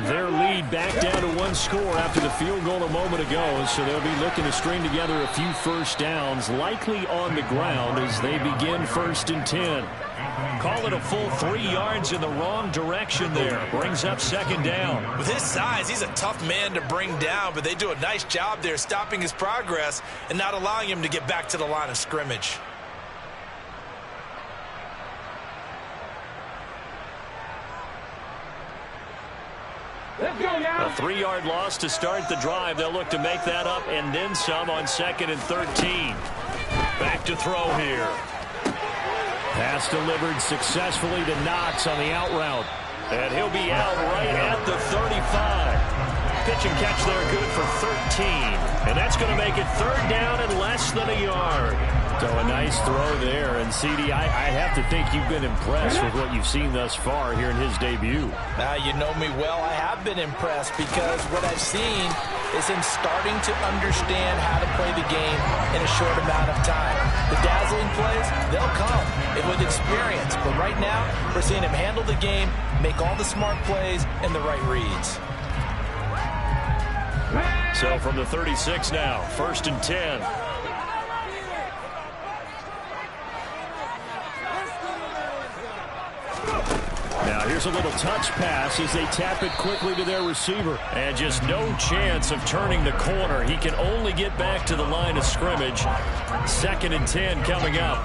Their lead back down to 1 score after the field goal a moment ago, so they'll be looking to string together a few first downs, likely on the ground as they begin 1st and 10. Call it a full 3 yards in the wrong direction there. Brings up 2nd down. With his size, he's a tough man to bring down, but they do a nice job there stopping his progress and not allowing him to get back to the line of scrimmage. A 3-yard loss to start the drive. They'll look to make that up and then some on 2nd and 13. Back to throw here. Pass delivered successfully to Knox on the out route. And he'll be out right at the 35. Pitch and catch there good for 13. And that's going to make it 3rd down and less than a yard. So a nice throw there. And, CD, I have to think you've been impressed with what you've seen thus far here in his debut. Now, you know me well. I have been impressed because what I've seen is him starting to understand how to play the game in a short amount of time. The dazzling plays, they'll come and with experience. But right now, we're seeing him handle the game, make all the smart plays, and the right reads. So from the 36 now, 1st and 10. Now here's a little touch pass as they tap it quickly to their receiver. And just no chance of turning the corner. He can only get back to the line of scrimmage. 2nd and 10 coming up.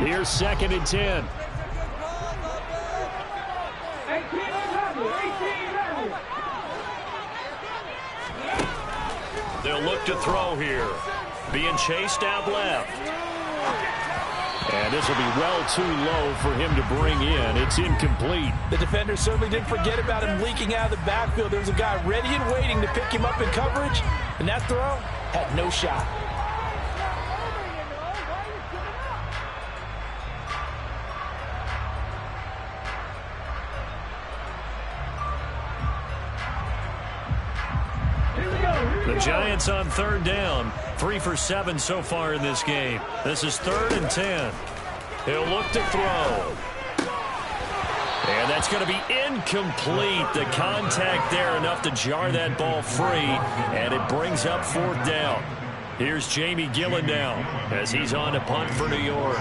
Here's 2nd and 10. They'll look to throw here. Being chased out left. And this will be well too low for him to bring in. It's incomplete. The defender certainly didn't forget about him leaking out of the backfield. There was a guy ready and waiting to pick him up in coverage, and that throw had no shot. The Giants on 3rd down. 3 for 7 so far in this game. This is 3rd and 10. He'll look to throw. And that's going to be incomplete. The contact there enough to jar that ball free. And it brings up 4th down. Here's Jamie Gillen now as he's on to punt for New York.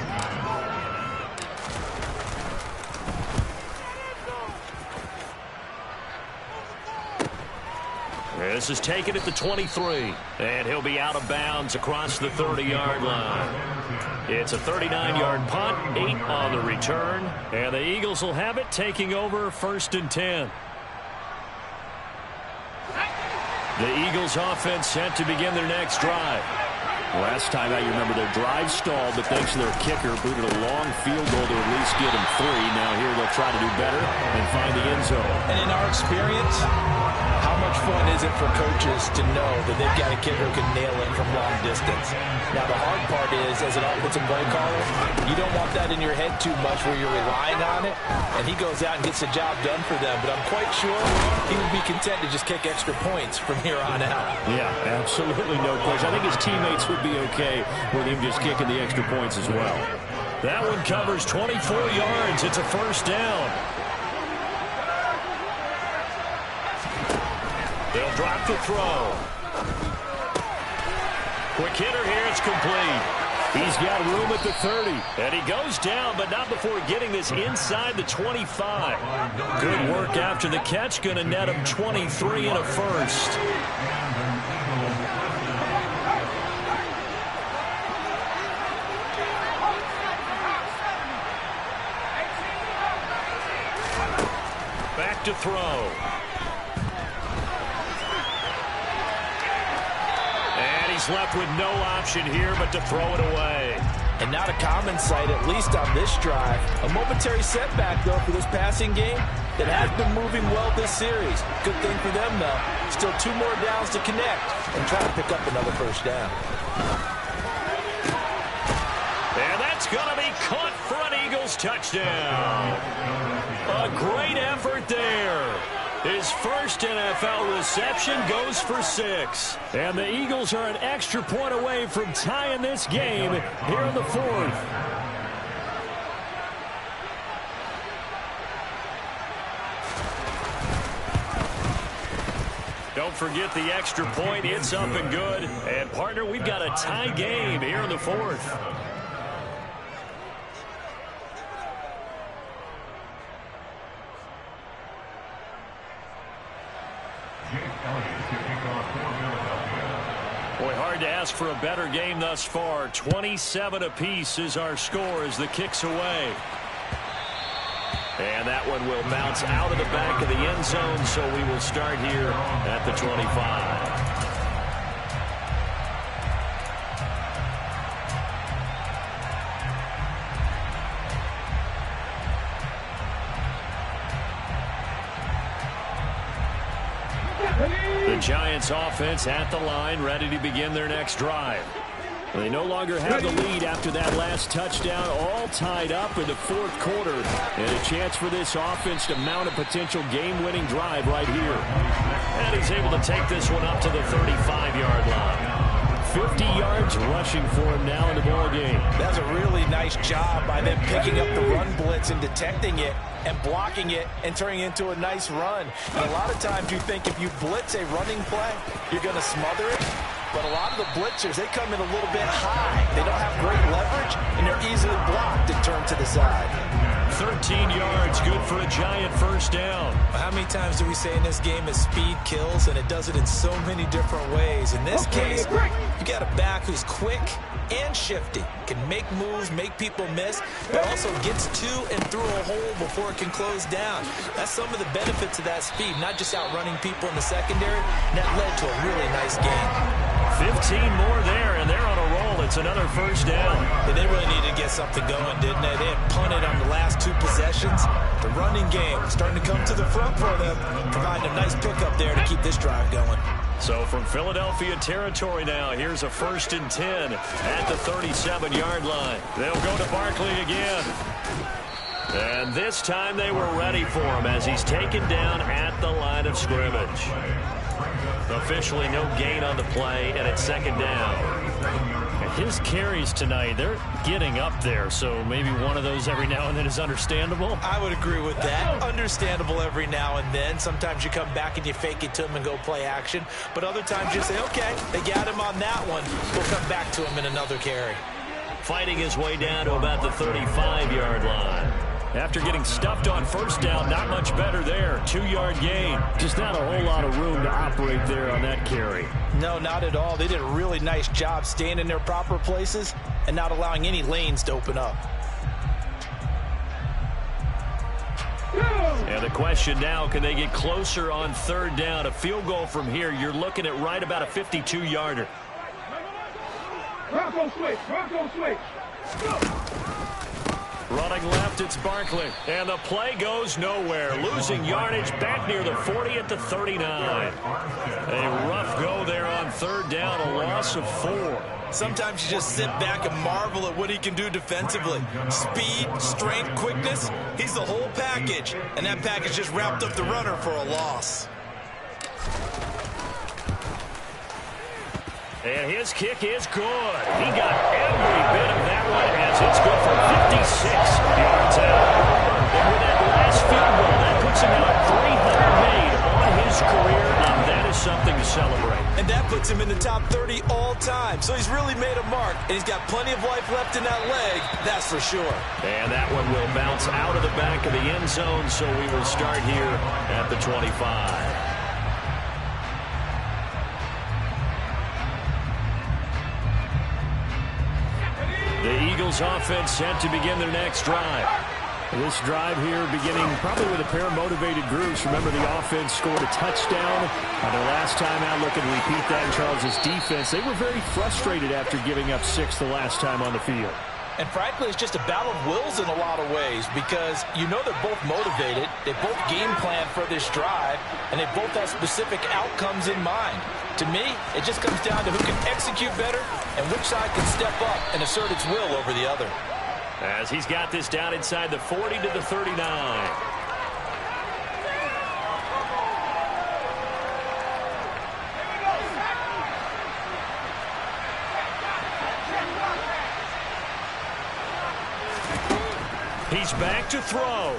This is taken at the 23. And he'll be out of bounds across the 30-yard line. It's a 39-yard punt, 8 on the return. And the Eagles will have it taking over 1st and 10. The Eagles offense set to begin their next drive. Last time out, you remember their drive stalled, but thanks to their kicker, booted a long field goal to at least get them 3. Now here they'll try to do better and find the end zone. And in our experience, how much fun is it for coaches to know that they've got a kicker who can nail it from long distance? Now, the hard part is, as an offensive play caller, you don't want that in your head too much where you're relying on it, and he goes out and gets the job done for them. But I'm quite sure he would be content to just kick extra points from here on out. Yeah, absolutely no question. I think his teammates would be okay with him just kicking the extra points as well. That one covers 24 yards. It's a first down. They'll drop the throw. Quick hitter here. It's complete. He's got room at the 30. And he goes down, but not before getting this inside the 25. Good work after the catch. Going to net him 23 and a first. Back to throw. And he's left with no option here but to throw it away. And not a common sight, at least on this drive. A momentary setback, though, for this passing game that has been moving well this series. Good thing for them, though. Still 2 more downs to connect and try to pick up another first down. And that's going to be caught for an Eagles touchdown. A great effort there. His first NFL reception goes for 6. And the Eagles are an extra point away from tying this game here in the 4th. Don't forget the extra point. It's up and good. And, partner, we've got a tie game here in the 4th. Boy, hard to ask for a better game thus far. 27 apiece is our score as the kick's away. And that one will bounce out of the back of the end zone, so we will start here at the 25. The Giants offense at the line, ready to begin their next drive. They no longer have the lead after that last touchdown, all tied up in the 4th quarter. And a chance for this offense to mount a potential game-winning drive right here. And he's able to take this one up to the 35-yard line. 50 yards rushing for him now in the ballgame. That's a really nice job by them picking up the run blitz and detecting it and blocking it and turning it into a nice run. And a lot of times you think if you blitz a running play, you're going to smother it. But a lot of the blitzers, they come in a little bit high. They don't have great leverage, and they're easily blocked and turned to the side. 13 yards, good for a Giant first down. How many times do we say in this game that speed kills, and it does it in so many different ways? In this case, you got a back who's quick and shifty, can make moves, make people miss, but also gets to and through a hole before it can close down. That's some of the benefits of that speed, not just outrunning people in the secondary. And that led to a really nice game. 15 more there, and they're on a roll. It's another first down. And they really needed to get something going, didn't they? They had punted on the last 2 possessions. The running game starting to come to the front for them, providing a nice pickup there to keep this drive going. So from Philadelphia territory now, here's a 1st and 10 at the 37-yard line. They'll go to Barkley again. And this time they were ready for him as he's taken down at the line of scrimmage. Officially no gain on the play, and it's 2nd down. His carries tonight, they're getting up there, so maybe one of those every now and then is understandable. I would agree with that. Understandable every now and then. Sometimes you come back and you fake it to him and go play action. But other times you say, okay, they got him on that one. We'll come back to him in another carry. Fighting his way down to about the 35-yard line. After getting stuffed on first down, not much better there. 2-yard gain. Just not a whole lot of room to operate there on that carry. No, not at all. They did a really nice job staying in their proper places and not allowing any lanes to open up. And the question now, can they get closer on 3rd down? A field goal from here, you're looking at right about a 52-yarder. Bronco switch. Bronco switch. Running left, it's Barkley. And the play goes nowhere. Losing yardage back near the 40 at the 39. A rough go there on third down, a loss of 4. Sometimes you just sit back and marvel at what he can do defensively. Speed, strength, quickness, he's the whole package. And that package just wrapped up the runner for a loss. And his kick is good. He got every bit of that one as it's good for 56 yards out. And with that last field goal, that puts him now at 300 made on his career. Now that is something to celebrate. And that puts him in the top 30 all time. So he's really made a mark. And he's got plenty of life left in that leg, that's for sure. And that one will bounce out of the back of the end zone. So we will start here at the 25. The Eagles offense set to begin their next drive. This drive here beginning probably with a pair of motivated groups. Remember, the offense scored a touchdown on their last time out. Looking to repeat that in Charles's defense. They were very frustrated after giving up 6 the last time on the field. And frankly, it's just a battle of wills in a lot of ways because you know they're both motivated. They both game plan for this drive, and they both have specific outcomes in mind. To me, it just comes down to who can execute better and which side can step up and assert its will over the other. As he's got this down inside the 40 to the 39. He's back to throw.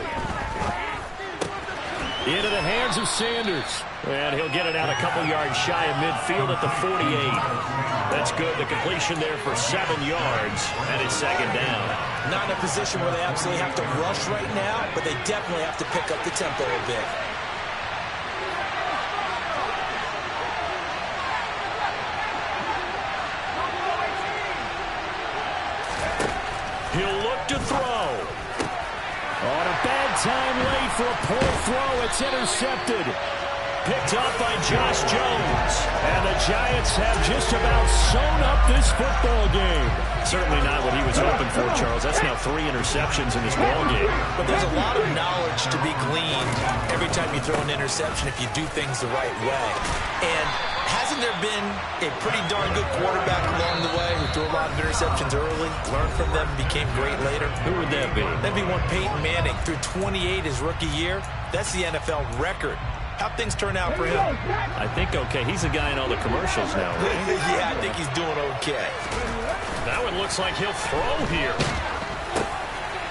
Into the hands of Sanders. And he'll get it out a couple yards shy of midfield at the 48. That's good. The completion there for 7 yards. And it's second down. Not in a position where they absolutely have to rush right now, but they definitely have to pick up the tempo a bit. He'll look to throw. On a bad time late for a poor throw. It's intercepted. Picked up by Josh Jones. And the Giants have just about sewn up this football game. Certainly not what he was hoping for, Charles. That's now 3 interceptions in this ball game. But there's a lot of knowledge to be gleaned every time you throw an interception if you do things the right way. And hasn't there been a pretty darn good quarterback along the way who threw a lot of interceptions early, learned from them, and became great later? Who would that be? That'd be one Peyton Manning. Threw 28 his rookie year. That's the NFL record. How'd things turn out for him? I think okay. He's the guy in all the commercials now, right? Yeah, I think he's doing okay. That one looks like he'll throw here.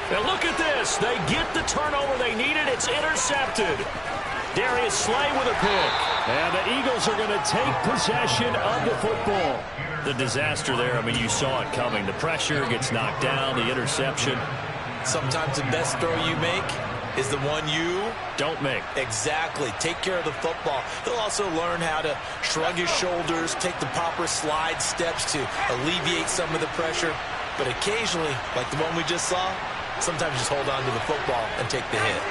Now look at this. They get the turnover they needed. It's intercepted. Darius Slay with a pick. And the Eagles are going to take possession of the football. The disaster there, I mean, you saw it coming. The pressure gets knocked down, the interception. Sometimes the best throw you make is the one you don't make. Exactly. Take care of the football. He'll also learn how to shrug his shoulders, take the proper slide steps to alleviate some of the pressure. But occasionally, like the one we just saw, sometimes just hold on to the football and take the hit.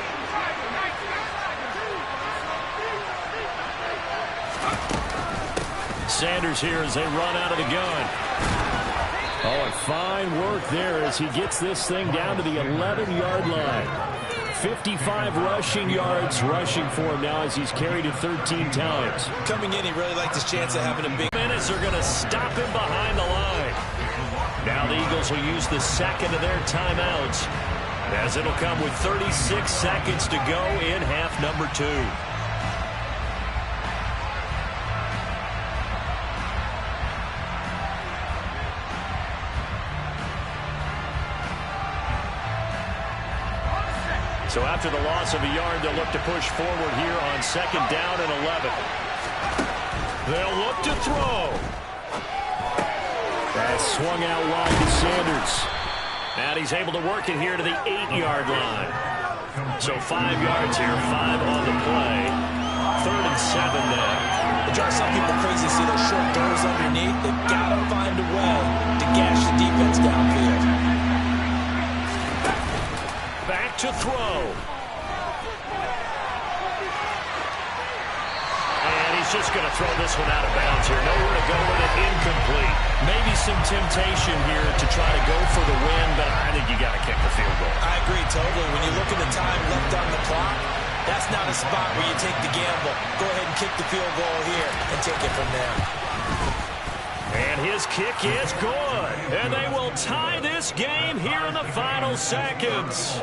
Sanders here as they run out of the gun. Oh, and fine work there as he gets this thing down to the 11-yard line. 55 rushing yards rushing for him now as he's carried it 13 times. Coming in, he really liked his chance of having a big... Minutes are going to stop him behind the line. Now the Eagles will use the second of their timeouts as it'll come with 36 seconds to go in half number 2. So after the loss of a yard, they'll look to push forward here on second down and 11. They'll look to throw. That swung out wide to Sanders. And he's able to work it here to the 8-yard line. So 5 yards here, 5 on the play. 3rd and 7 now. It drives some people crazy to see those short throws underneath. They've got to find a way to gash the defense downfield. Back to throw. And he's he's just going to throw this one out of bounds here. Nowhere to go with it, incomplete. Maybe some temptation here to try to go for the win, but I think you got to kick the field goal. I agree totally. When you look at the time left on the clock, that's not a spot where you take the gamble. Go ahead and kick the field goal here and take it from there. And his kick is good. And they will tie this game here in the final seconds.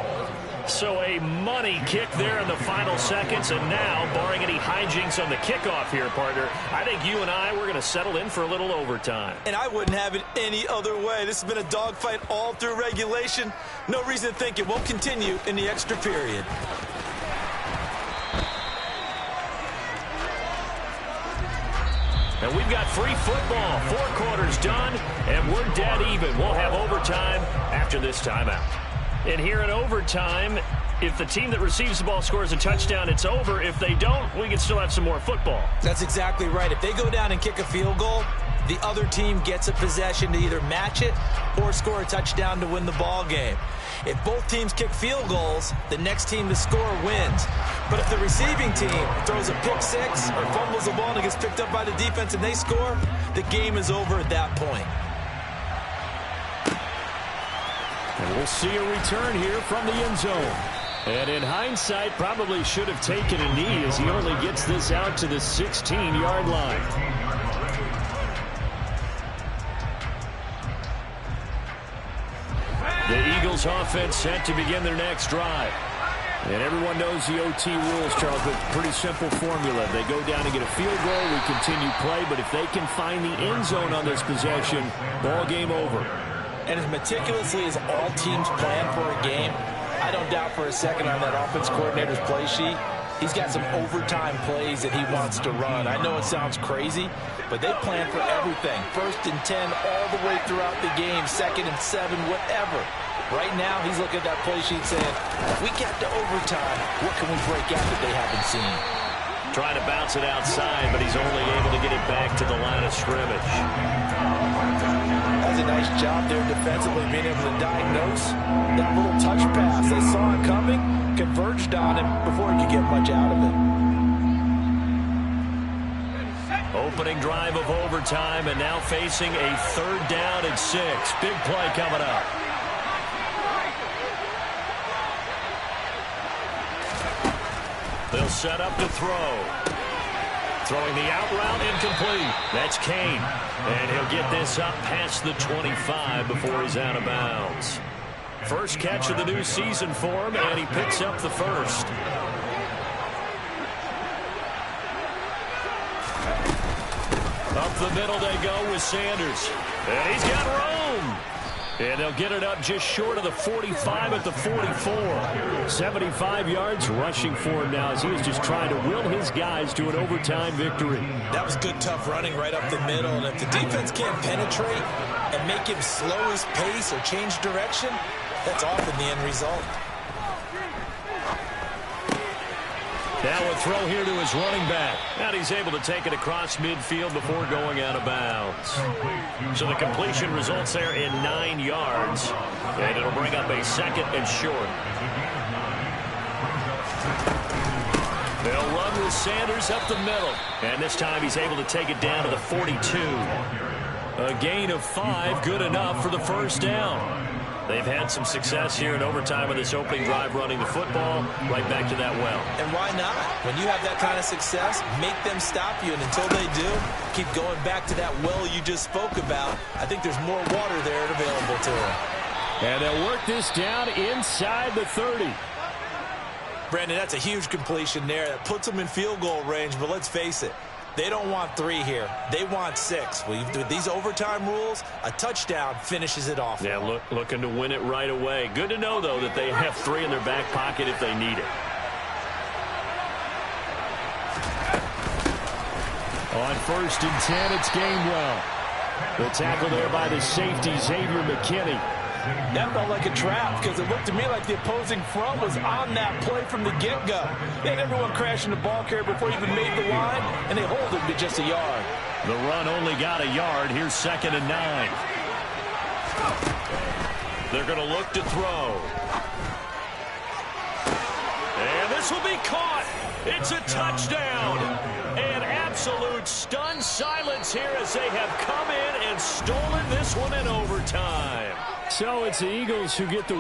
So a money kick there in the final seconds. And now, barring any hijinks on the kickoff here, partner, I think you and I, we're going to settle in for a little overtime. And I wouldn't have it any other way. This has been a dogfight all through regulation. No reason to think it won't continue in the extra period. And we've got free football. 4 quarters done, and we're dead even. We'll have overtime after this timeout. And here in overtime, if the team that receives the ball scores a touchdown, it's over. If they don't, we can still have some more football. That's exactly right. If they go down and kick a field goal, the other team gets a possession to either match it or score a touchdown to win the ball game. If both teams kick field goals, the next team to score wins. But if the receiving team throws a pick six or fumbles the ball and it gets picked up by the defense and they score, the game is over at that point. And we'll see a return here from the end zone. And in hindsight, probably should have taken a knee as he only gets this out to the 16-yard line. The Eagles offense set to begin their next drive. And everyone knows the OT rules, Charles, but pretty simple formula. They go down and get a field goal, we continue play, but if they can find the end zone on this possession, ball game over. And as meticulously as all teams plan for a game, I don't doubt for a second on that offense coordinator's play sheet, he's got some overtime plays that he wants to run. I know it sounds crazy, but they plan for everything. 1st and 10 all the way throughout the game, 2nd and 7, whatever. Right now, he's looking at that play sheet saying, if we get to overtime, what can we break out that they haven't seen? Trying to bounce it outside, but he's only able to get it back to the line of scrimmage. That's a nice job there defensively, being able to diagnose that little touch pass. They saw it coming, converged on him before he could get much out of it. Opening drive of overtime, and now facing a 3rd down and 6. Big play coming up. They'll set up to throw. Throwing the out route, incomplete. That's Kane. And he'll get this up past the 25 before he's out of bounds. First catch of the new season for him, and he picks up the first. Up the middle they go with Sanders. And he's got room. And they'll get it up just short of the 45 at the 44. 75 yards rushing for him now as he is just trying to will his guys to an overtime victory. That was good, tough running right up the middle. And if the defense can't penetrate and make him slow his pace or change direction, that's often the end result. Now a throw here to his running back. And he's able to take it across midfield before going out of bounds. So the completion results there in 9 yards. And it'll bring up a 2nd and short. They'll run with Sanders up the middle. And this time he's able to take it down to the 42. A gain of 5, good enough for the first down. They've had some success here in overtime in this opening drive running the football right back to that well. And why not? When you have that kind of success, make them stop you. And until they do, keep going back to that well you just spoke about. I think there's more water there available to them. And they'll work this down inside the 30. Brandon, that's a huge completion there. That puts them in field goal range. But let's face it, they don't want 3 here. They want 6. With these overtime rules, a touchdown finishes it off. Yeah, looking to win it right away. Good to know, though, that they have 3 in their back pocket if they need it. On 1st and 10, it's Gainwell. The tackle there by the safety, Xavier McKinney. That felt like a trap because it looked to me like the opposing front was on that play from the get-go. They had everyone crashing the ball carrier before he even made the line, and they hold him to just a yard. The run only got a yard. Here's 2nd and 9. They're going to look to throw. And this will be caught. It's a touchdown. And absolute stunned silence here as they have come in and stolen this one in overtime. So it's the Eagles who get the